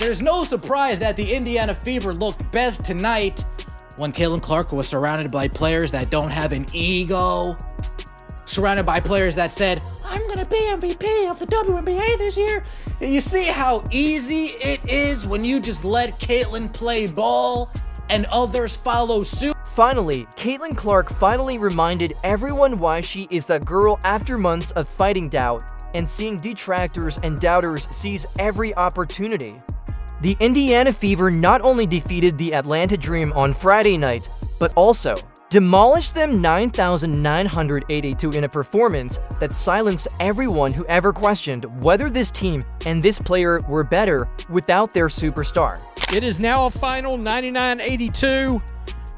There's no surprise that the Indiana Fever looked best tonight when Caitlin Clark was surrounded by players that don't have an ego, surrounded by players that said, I'm going to be MVP of the WNBA this year. You see how easy it is when you just let Caitlin play ball and others follow suit? Finally, Caitlin Clark finally reminded everyone why she is that girl after months of fighting doubt and seeing detractors and doubters seize every opportunity. The Indiana Fever not only defeated the Atlanta Dream on Friday night, but also demolished them 9,982 in a performance that silenced everyone who ever questioned whether this team and this player were better without their superstar. It is now a final 99-82.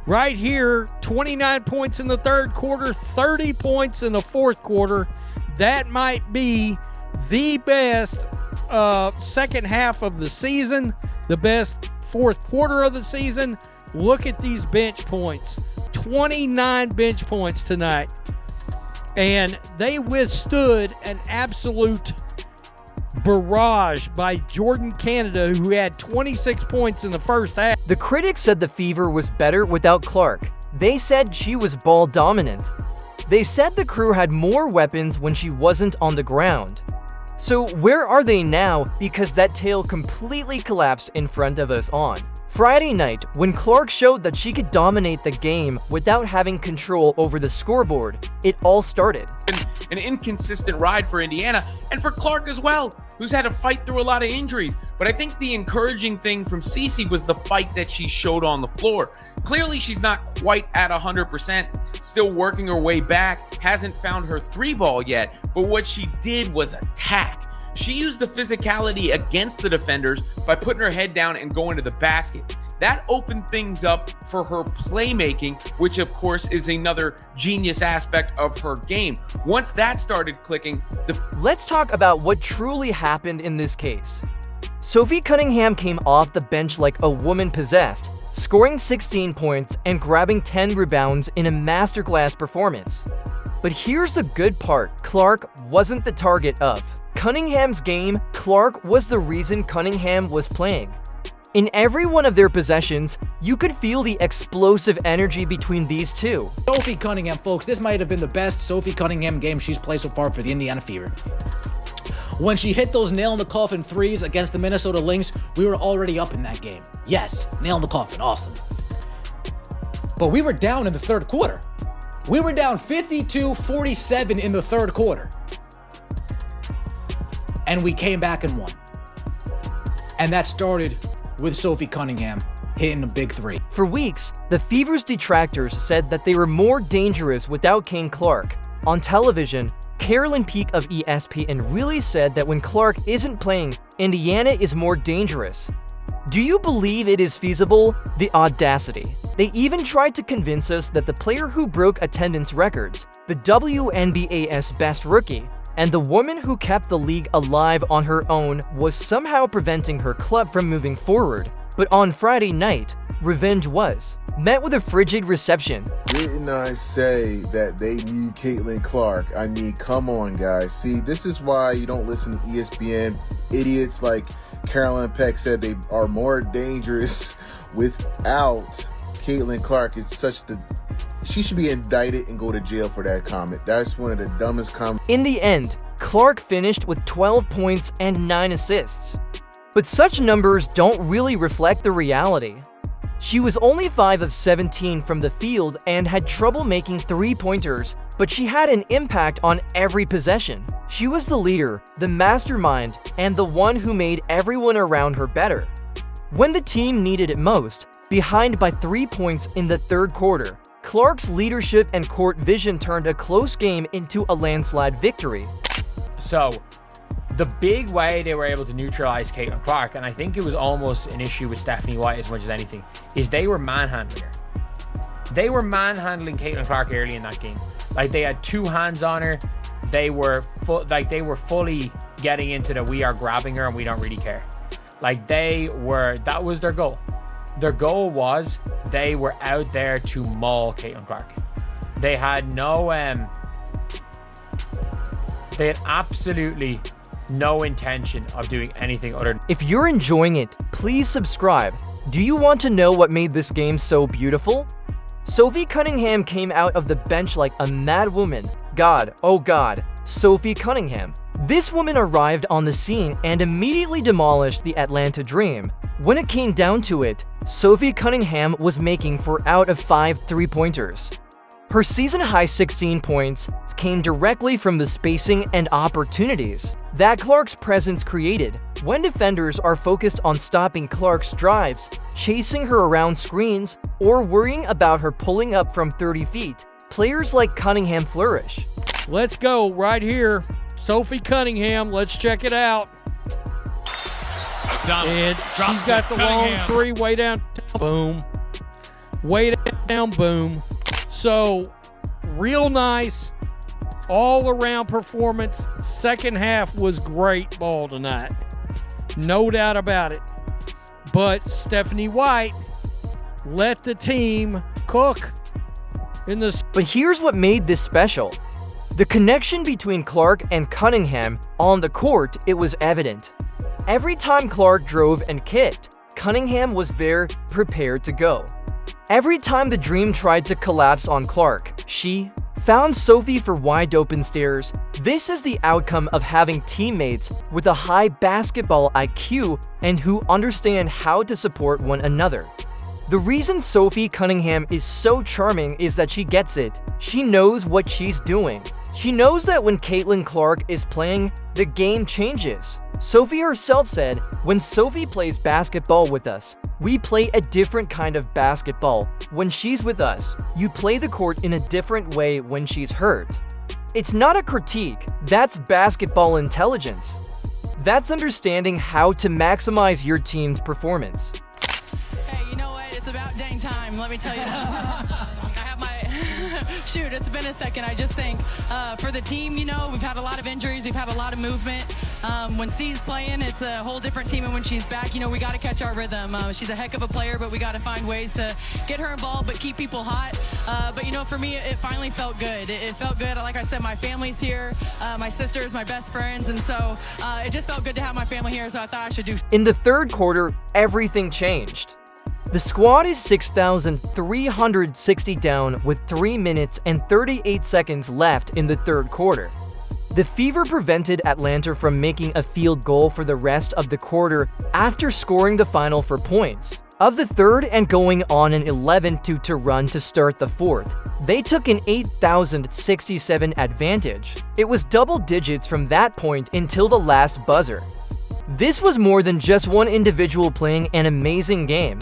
Right here, 29 points in the third quarter, 30 points in the fourth quarter. That might be the best second half of the season, the best fourth quarter of the season. Look at these bench points. 29 bench points tonight. And they withstood an absolute barrage by Jordan Canada, who had 26 points in the first half. The critics said the Fever was better without Clark. They said she was ball dominant. They said the crew had more weapons when she wasn't on the ground. So where are they now, because that tale completely collapsed in front of us on Friday night, when Clark showed that she could dominate the game without having control over the scoreboard. It all started. An inconsistent ride for Indiana, and for Clark as well, who's had to fight through a lot of injuries. But I think the encouraging thing from Cece was the fight that she showed on the floor. Clearly, she's not quite at 100%, still working her way back, hasn't found her three ball yet, but what she did was attack. She used the physicality against the defenders by putting her head down and going to the basket. That opened things up for her playmaking, which of course is another genius aspect of her game. Once that started clicking, Let's talk about what truly happened in this case. Sophie Cunningham came off the bench like a woman possessed, scoring 16 points and grabbing 10 rebounds in a masterclass performance. But here's the good part: Clark wasn't the target of Cunningham's game. Clark was the reason Cunningham was playing. In every one of their possessions, you could feel the explosive energy between these two. Sophie Cunningham, folks, this might have been the best Sophie Cunningham game she's played so far for the Indiana Fever. When she hit those nail-in-the-coffin threes against the Minnesota Lynx, we were already up in that game. Yes, nail-in-the-coffin, awesome. But we were down in the third quarter. We were down 52-47 in the third quarter. And we came back and won. And that started with Sophie Cunningham hitting a big three. For weeks, the Fever's detractors said that they were more dangerous without Kane Clark. On television, Carolyn Peake of ESPN really said that when Clark isn't playing, Indiana is more dangerous. Do you believe it is feasible? The audacity. They even tried to convince us that the player who broke attendance records, the WNBA's best rookie, and the woman who kept the league alive on her own was somehow preventing her club from moving forward. But on Friday night, revenge was met with a frigid reception. Didn't I say that they need Caitlin Clark? I mean, come on, guys. See, this is why you don't listen to ESPN. Idiots like Carolyn Peck said they are more dangerous without Caitlin Clark. It's such the... She should be indicted and go to jail for that comment. That's one of the dumbest comments. In the end, Clark finished with 12 points and 9 assists. But such numbers don't really reflect the reality. She was only 5 of 17 from the field and had trouble making three-pointers, but she had an impact on every possession. She was the leader, the mastermind, and the one who made everyone around her better. When the team needed it most, behind by 3 points in the third quarter, Clark's leadership and court vision turned a close game into a landslide victory. So, the big way they were able to neutralize Caitlin Clark, and I think it was almost an issue with Stephanie White as much as anything, is they were manhandling her. They were manhandling Caitlin Clark early in that game. Like, they had two hands on her. They were fully getting into the we are grabbing her and we don't really care. Like, that was their goal. Their goal was they were out there to maul Caitlin Clark. They had no, they had absolutely no intention of doing anything other. If you're enjoying it, please subscribe. Do you want to know what made this game so beautiful? Sophie Cunningham came out of the bench like a mad woman. God, oh God, Sophie Cunningham. This woman arrived on the scene and immediately demolished the Atlanta Dream. When it came down to it, Sophie Cunningham was making 4 out of 5 3-pointers. Her season-high 16 points came directly from the spacing and opportunities that Clark's presence created. When defenders are focused on stopping Clark's drives, chasing her around screens, or worrying about her pulling up from 30 feet, players like Cunningham flourish. Let's go right here. Sophie Cunningham, let's check it out. And she's got the long three way down, boom. Way down, boom. So, real nice, all-around performance. Second half was great ball tonight. No doubt about it. But Stephanie White let the team cook in the... But here's what made this special. The connection between Clark and Cunningham on the court, it was evident. Every time Clark drove and kicked, Cunningham was there, prepared to go. Every time the Dream tried to collapse on Clark, she found Sophie for wide-open stairs. This is the outcome of having teammates with a high basketball IQ and who understand how to support one another. The reason Sophie Cunningham is so charming is that she gets it. She knows what she's doing. She knows that when Caitlin Clark is playing, the game changes. Sophie herself said, "When Sophie plays basketball with us, we play a different kind of basketball. When she's with us, you play the court in a different way when she's hurt." It's not a critique, that's basketball intelligence. That's understanding how to maximize your team's performance. Hey, you know what? It's about dang time, let me tell you that. I have my... Shoot, it's been a second. I just think for the team, you know, we've had a lot of injuries, we've had a lot of movement. When C's playing, it's a whole different team, and when she's back, you know, we got to catch our rhythm. She's a heck of a player, but we got to find ways to get her involved, but keep people hot. But, you know, for me, it finally felt good. It felt good. Like I said, my family's here, my sister's my best friends, and so it just felt good to have my family here, so I thought I should do. In the third quarter, everything changed. The squad is 6,360 down with 3 minutes and 38 seconds left in the third quarter. The Fever prevented Atlanta from making a field goal for the rest of the quarter after scoring the final 4 points of the third and going on an 11-2 run to start the fourth. They took an 8,067 advantage. It was double digits from that point until the last buzzer. This was more than just one individual playing an amazing game.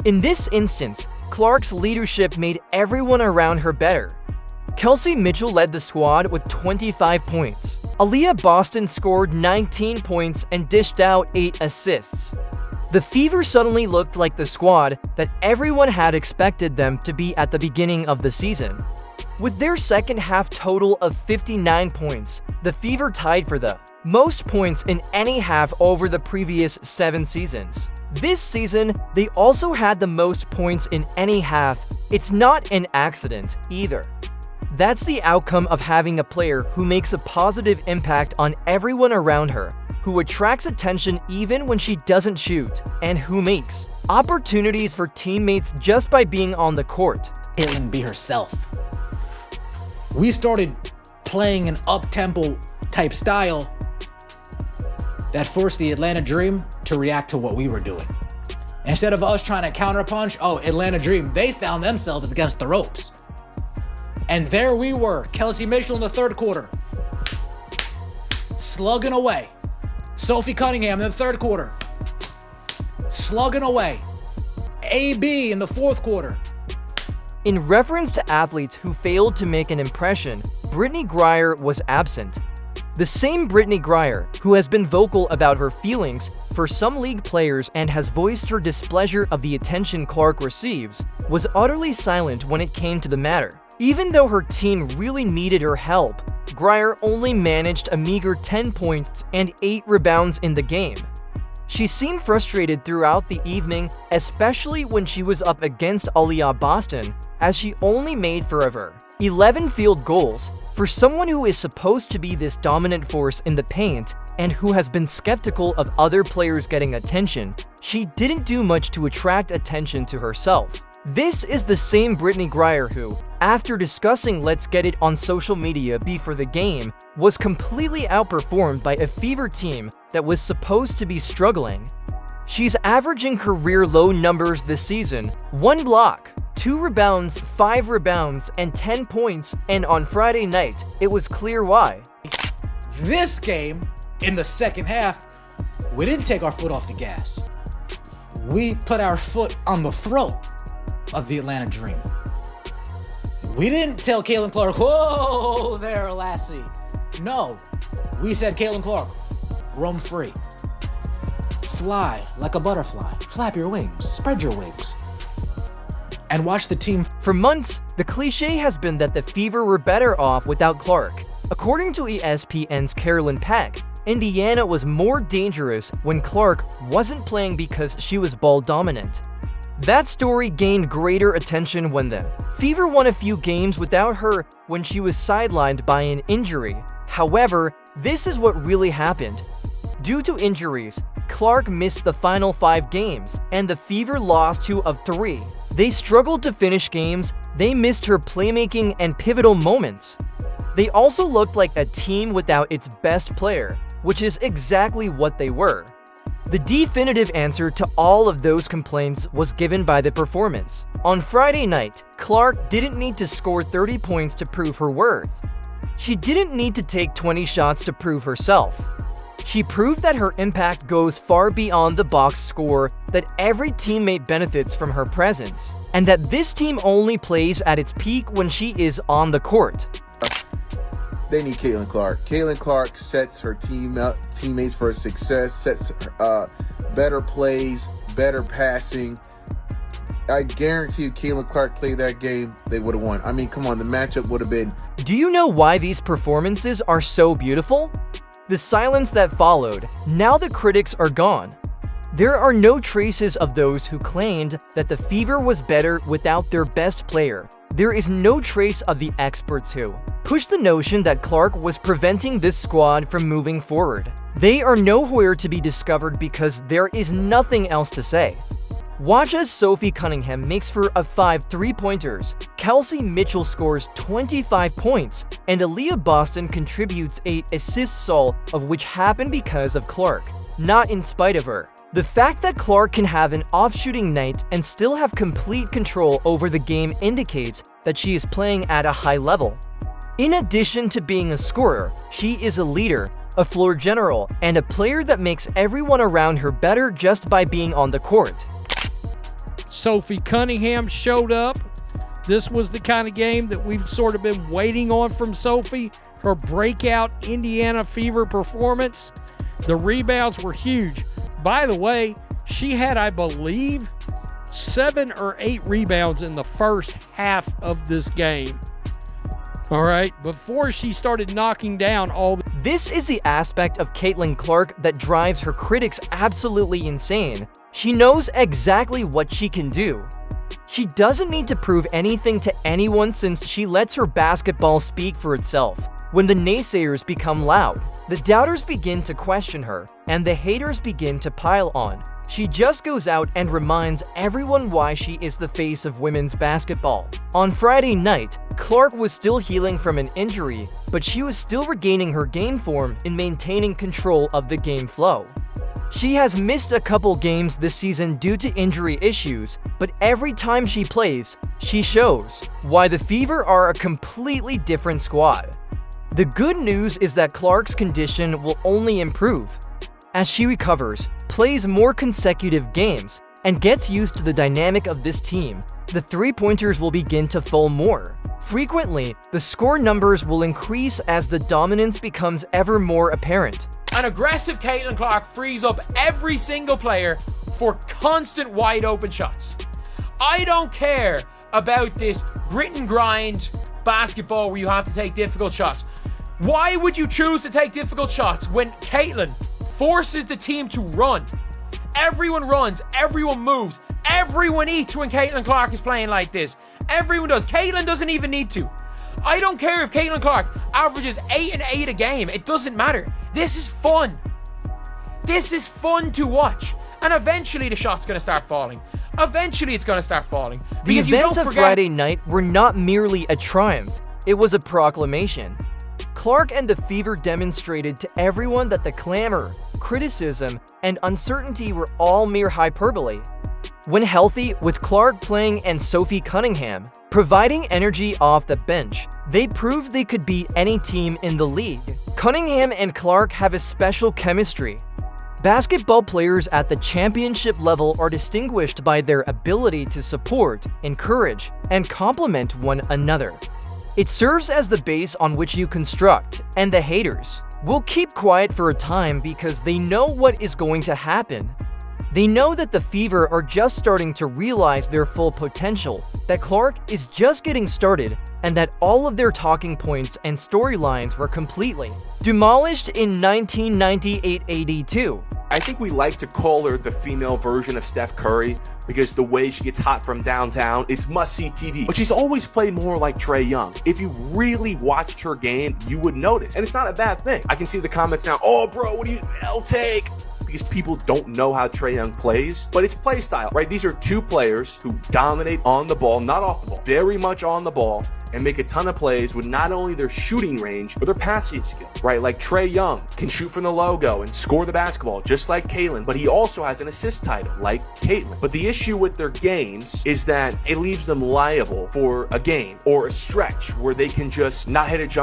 In this instance, Clark's leadership made everyone around her better. Kelsey Mitchell led the squad with 25 points. Aaliyah Boston scored 19 points and dished out 8 assists. The Fever suddenly looked like the squad that everyone had expected them to be at the beginning of the season. With their second half total of 59 points, the Fever tied for the most points in any half over the previous 7 seasons. This season, they also had the most points in any half. It's not an accident either. That's the outcome of having a player who makes a positive impact on everyone around her, who attracts attention even when she doesn't shoot, and who makes opportunities for teammates just by being on the court. Caitlin be herself. We started playing an up-tempo type style that forced the Atlanta Dream to react to what we were doing. Instead of us trying to counterpunch, Atlanta Dream, they found themselves against the ropes. And there we were, Kelsey Mitchell in the third quarter, slugging away. Sophie Cunningham in the third quarter, slugging away. AB in the fourth quarter. In reference to athletes who failed to make an impression, Brittany Grier was absent. The same Brittany Grier, who has been vocal about her feelings for some league players and has voiced her displeasure of the attention Clark receives, was utterly silent when it came to the matter. Even though her team really needed her help, Grier only managed a meager 10 points and 8 rebounds in the game. She seemed frustrated throughout the evening, especially when she was up against Aaliyah Boston, as she only made forever 11 field goals. For someone who is supposed to be this dominant force in the paint, and who has been skeptical of other players getting attention, she didn't do much to attract attention to herself. This is the same Brittany Grier who, after discussing Let's Get It on social media before the game, was completely outperformed by a Fever team that was supposed to be struggling. She's averaging career low numbers this season: 1 block, 2 rebounds, 5 rebounds, and 10 points, and on Friday night, it was clear why. This game, in the second half, we didn't take our foot off the gas. We put our foot on the throat of the Atlanta Dream. We didn't tell Caitlin Clark, whoa there, lassie. No, we said, Caitlin Clark, roam free. Fly like a butterfly. Flap your wings, spread your wings, and watch the team. For months, the cliche has been that the Fever were better off without Clark. According to ESPN's Carolyn Peck, Indiana was more dangerous when Clark wasn't playing because she was ball dominant. That story gained greater attention when the Fever won a few games without her when she was sidelined by an injury. However, this is what really happened. Due to injuries, Clark missed the final 5 games, and the Fever lost 2 of 3. They struggled to finish games, they missed her playmaking and pivotal moments. They also looked like a team without its best player, which is exactly what they were. The definitive answer to all of those complaints was given by the performance. On Friday night, Clark didn't need to score 30 points to prove her worth. She didn't need to take 20 shots to prove herself. She proved that her impact goes far beyond the box score, that every teammate benefits from her presence, and that this team only plays at its peak when she is on the court. They need Caitlin Clark. Caitlin Clark sets her teammates for success, sets better plays, better passing. I guarantee you, Caitlin Clark played that game, they would have won. I mean, come on, the matchup would have been. Do you know why these performances are so beautiful? The silence that followed. Now the critics are gone. There are no traces of those who claimed that the Fever was better without their best player. There is no trace of the experts who pushed the notion that Clark was preventing this squad from moving forward. They are nowhere to be discovered because there is nothing else to say. Watch as Sophie Cunningham makes for a 5 3-pointers, Kelsey Mitchell scores 25 points, and Aaliyah Boston contributes 8 assists, all of which happened because of Clark, not in spite of her. The fact that Clark can have an off-shooting night and still have complete control over the game indicates that she is playing at a high level. In addition to being a scorer, she is a leader, a floor general, and a player that makes everyone around her better just by being on the court. Sophie Cunningham showed up. This was the kind of game that we've sort of been waiting on from Sophie. Her breakout Indiana Fever performance. The rebounds were huge. By the way, she had, I believe, 7 or 8 rebounds in the first half of this game. All right, before she started knocking down all the... This is the aspect of Caitlin Clark that drives her critics absolutely insane. She knows exactly what she can do. She doesn't need to prove anything to anyone since she lets her basketball speak for itself. When the naysayers become loud, the doubters begin to question her, and the haters begin to pile on. She just goes out and reminds everyone why she is the face of women's basketball. On Friday night, Clark was still healing from an injury, but she was still regaining her game form and maintaining control of the game flow. She has missed a couple games this season due to injury issues, but every time she plays, she shows why the Fever are a completely different squad. The good news is that Clark's condition will only improve. As she recovers, plays more consecutive games, and gets used to the dynamic of this team, the three-pointers will begin to fall more. Frequently, the score numbers will increase as the dominance becomes ever more apparent. An aggressive Caitlin Clark frees up every single player for constant wide open shots. I don't care about this grit and grind basketball where you have to take difficult shots. Why would you choose to take difficult shots when Caitlin forces the team to run? Everyone runs, everyone moves, everyone eats when Caitlin Clark is playing like this. Everyone does. Caitlin doesn't even need to. I don't care if Caitlin Clark averages 8 and 8 a game. It doesn't matter. This is fun. This is fun to watch. And eventually the shot's going to start falling. Eventually it's going to start falling. The Because you events don't of forget- Friday night were not merely a triumph, it was a proclamation. Clark and the Fever demonstrated to everyone that the clamor, criticism, and uncertainty were all mere hyperbole. When healthy, with Clark playing and Sophie Cunningham providing energy off the bench, they proved they could beat any team in the league. Cunningham and Clark have a special chemistry. Basketball players at the championship level are distinguished by their ability to support, encourage, and complement one another. It serves as the base on which you construct, and the haters will keep quiet for a time because they know what is going to happen. They know that the Fever are just starting to realize their full potential, that Clark is just getting started, and that all of their talking points and storylines were completely demolished in 1998-82. I think we like to call her the female version of Steph Curry because the way she gets hot from downtown, it's must-see TV. But she's always played more like Trae Young. If you really watched her game, you would notice. And it's not a bad thing. I can see the comments now, oh bro, what do you, L-take? Because people don't know how Trae Young plays, but it's play style, right? These are two players who dominate on the ball, not off the ball, very much on the ball, and make a ton of plays with not only their shooting range, but their passing skill, right? Like Trae Young can shoot from the logo and score the basketball, just like Caitlin, but he also has an assist title, like Caitlin. But the issue with their games is that it leaves them liable for a game or a stretch where they can just not hit a jump